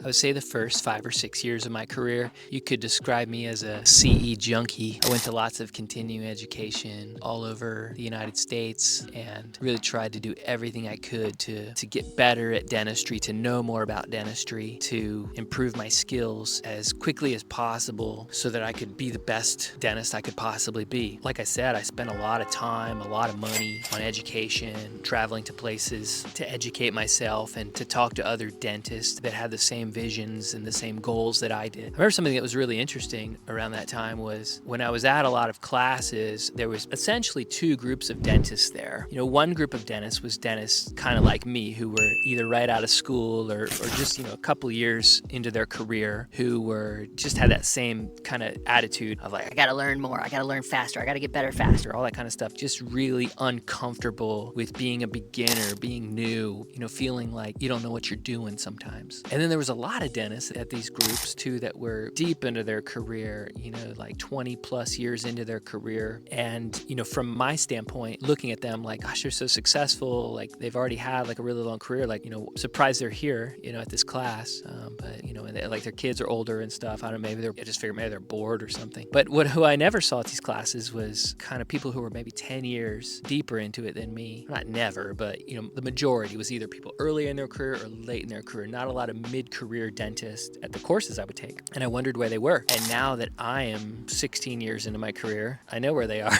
I would say the first 5 or 6 years of my career, you could describe me as a CE junkie. I went to lots of continuing education all over the United States and really tried to do everything I could to get better at dentistry, to know more about dentistry, to improve my skills as quickly as possible so that I could be the best dentist I could possibly be. Like I said, I spent a lot of time, a lot of money on education, traveling to places to educate myself and to talk to other dentists that had the same visions and the same goals that I did. I remember something that was really interesting around that time was when I was at a lot of classes, there was essentially two groups of dentists there. One group of dentists was dentists kind of like me who were either right out of school or just, a couple years into their career who were just had that same kind of attitude of like, I gotta learn more, I gotta learn faster, I gotta get better faster, all that kind of stuff. Just really uncomfortable with being a beginner, being new, feeling like you don't know what you're doing sometimes. And then there was a lot of dentists at these groups too that were deep into their career, like 20 plus years into their career. And, from my standpoint, looking at them like, gosh, they're so successful. Like they've already had like a really long career. Like, surprised they're here, at this class. But, and like their kids are older and stuff. I don't know, maybe they're bored or something. But who I never saw at these classes was kind of people who were maybe 10 years deeper into it than me. Not never, but, the majority was either people early in their career or late in their career. Not a lot of mid-career dentists at the courses I would take. And I wondered where they were. And now that I am 16 years into my career, I know where they are.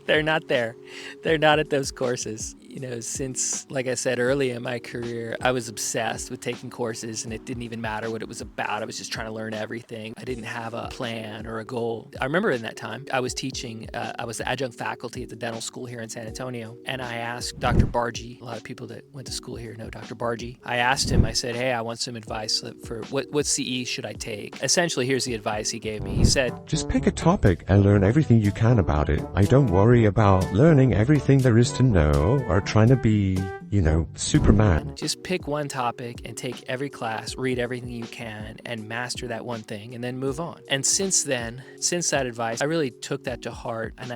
They're not there. They're not at those courses. Since, like I said, early in my career, I was obsessed with taking courses and it didn't even matter what it was about. I was just trying to learn everything. I didn't have a plan or a goal. I remember in that time, I was teaching, I was the adjunct faculty at the dental school here in San Antonio. And I asked Dr. Barghi, a lot of people that went to school here know Dr. Barghi. I asked him, I said, hey, I want some advice for what CE should I take? Essentially, here's the advice he gave me. He said, just pick a topic and learn everything you can about it. I don't worry about learning everything there is to know or trying to be, Superman. Just pick one topic and take every class, read everything you can, and master that one thing, and then move on. And since that advice, I really took that to heart, and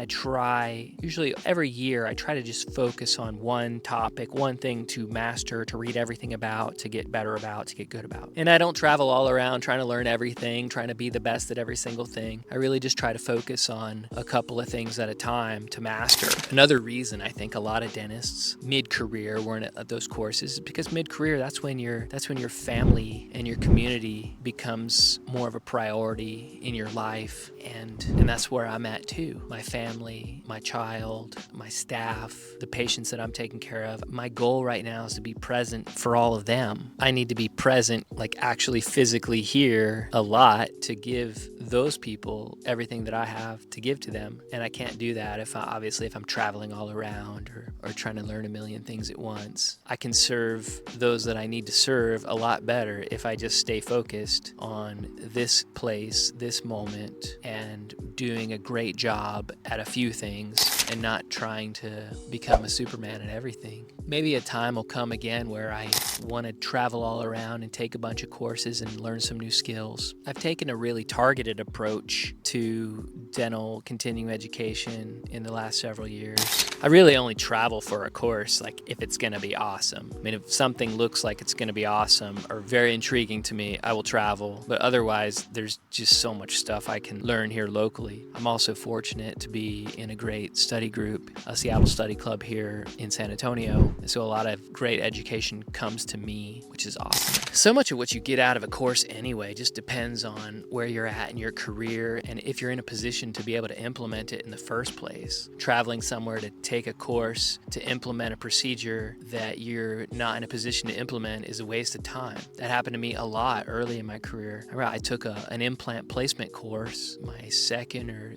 usually every year, I try to just focus on one topic, one thing to master, to read everything about, to get better about, to get good about. And I don't travel all around trying to learn everything, trying to be the best at every single thing. I really just try to focus on a couple of things at a time to master. Another reason I think a lot of dentists mid-career weren't at those courses is because mid-career, that's when your family and your community becomes more of a priority in your life, and that's where I'm at too. My family, my child, my staff, the patients that I'm taking care of. My goal right now is to be present for all of them. I need to be present, like actually physically here a lot to give those people everything that I have to give to them. And I can't do that if I'm traveling all around or trying to learn a million things at once. I can serve those that I need to serve a lot better if I just stay focused on this place, this moment, and doing a great job at a few things and not trying to become a Superman at everything. Maybe a time will come again where I want to travel all around and take a bunch of courses and learn some new skills. I've taken a really targeted approach to dental continuing education in the last several years. I really only travel for a course if it's going to be awesome. I mean, if something looks like it's going to be awesome or very intriguing to me, I will travel. But otherwise, there's just so much stuff I can learn here locally. I'm also fortunate to be in a great study group, a Seattle Study Club here in San Antonio. So a lot of great education comes to me, which is awesome. So much of what you get out of a course anyway just depends on where you're at in your career and if you're in a position to be able to implement it in the first place. Traveling somewhere to take a course to implement a procedure that you're not in a position to implement is a waste of time. That happened to me a lot early in my career. I took an implant placement course my second or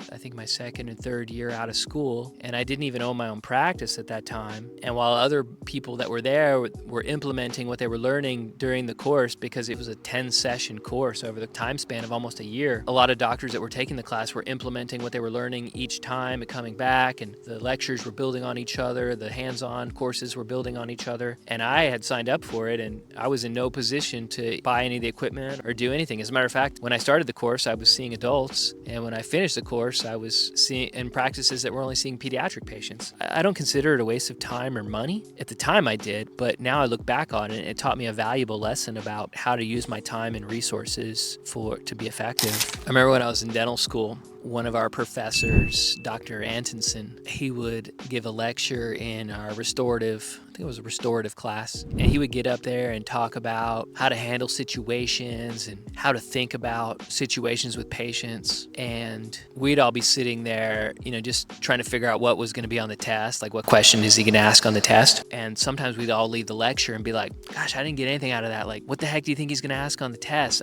third year out of school, and I didn't even own my own practice at that time. And while other people that were there were implementing what they were learning during the course, because it was a 10-session course over the time span of almost a year, a lot of doctors that were taking the class were implementing what they were learning each time and coming back, and the lectures were building on each other, the hands-on courses were building on each other, and I had signed up for it, and I was in no position to buy any of the equipment or do anything. As a matter of fact, when I started the course, I was seeing adults, and when I finished the course, I was seeing in practices that were only seeing pediatric patients. I don't consider it a waste of time or money. At the time I did, but now I look back on it, it taught me a valuable lesson about how to use my time and resources to be effective. I remember when I was in dental school, one of our professors, Dr. Antonson, he would give a lecture in our restorative, I think it was a restorative class, and he would get up there and talk about how to handle situations and how to think about situations with patients. And we'd all be sitting there, just trying to figure out what was going to be on the test, like what question is he going to ask on the test. And sometimes we'd all leave the lecture and be like, gosh, I didn't get anything out of that. Like, what the heck do you think he's going to ask on the test?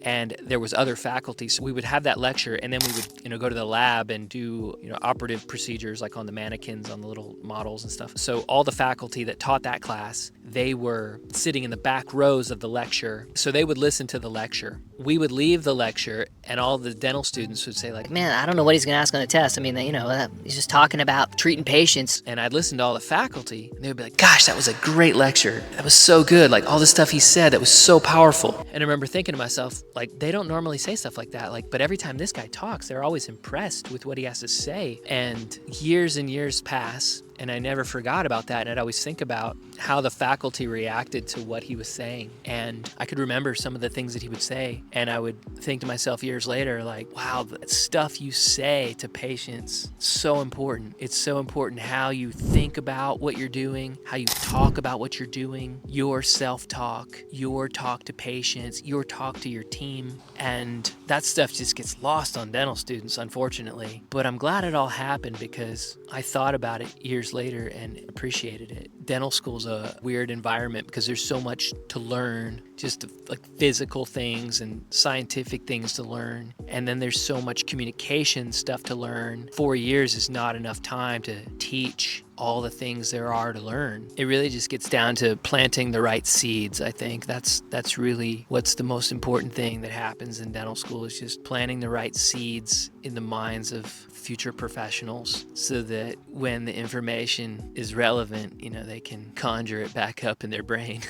And there was other faculty. So we would have that lecture, and then we would go to the lab and do operative procedures like on the mannequins, on the little models and stuff. So all the faculty that taught that class, they were sitting in the back rows of the lecture. So they would listen to the lecture. We would leave the lecture, and all the dental students would say like, man, I don't know what he's going to ask on the test. I mean, he's just talking about treating patients. And I'd listen to all the faculty, and they would be like, gosh, that was a great lecture. That was so good. Like all the stuff he said, that was so powerful. And I remember thinking to myself, like, they don't normally say stuff like that. Like, but every time this guy talks, they're always impressed with what he has to say. And years pass, and I never forgot about that. And I'd always think about how the faculty reacted to what he was saying. And I could remember some of the things that he would say. And I would think to myself years later, like, wow, the stuff you say to patients, so important. It's so important how you think about what you're doing, how you talk about what you're doing, your self-talk, your talk to patients, your talk to your team. And that stuff just gets lost on dental students, unfortunately. But I'm glad it all happened because I thought about it years later and appreciated it. Dental school's a weird environment because there's so much to learn, just like physical things and scientific things to learn. And then there's so much communication stuff to learn. 4 years is not enough time to teach all the things there are to learn. It really just gets down to planting the right seeds. I think that's really what's the most important thing that happens in dental school, is just planting the right seeds in the minds of future professionals so that when the information is relevant, they can conjure it back up in their brain.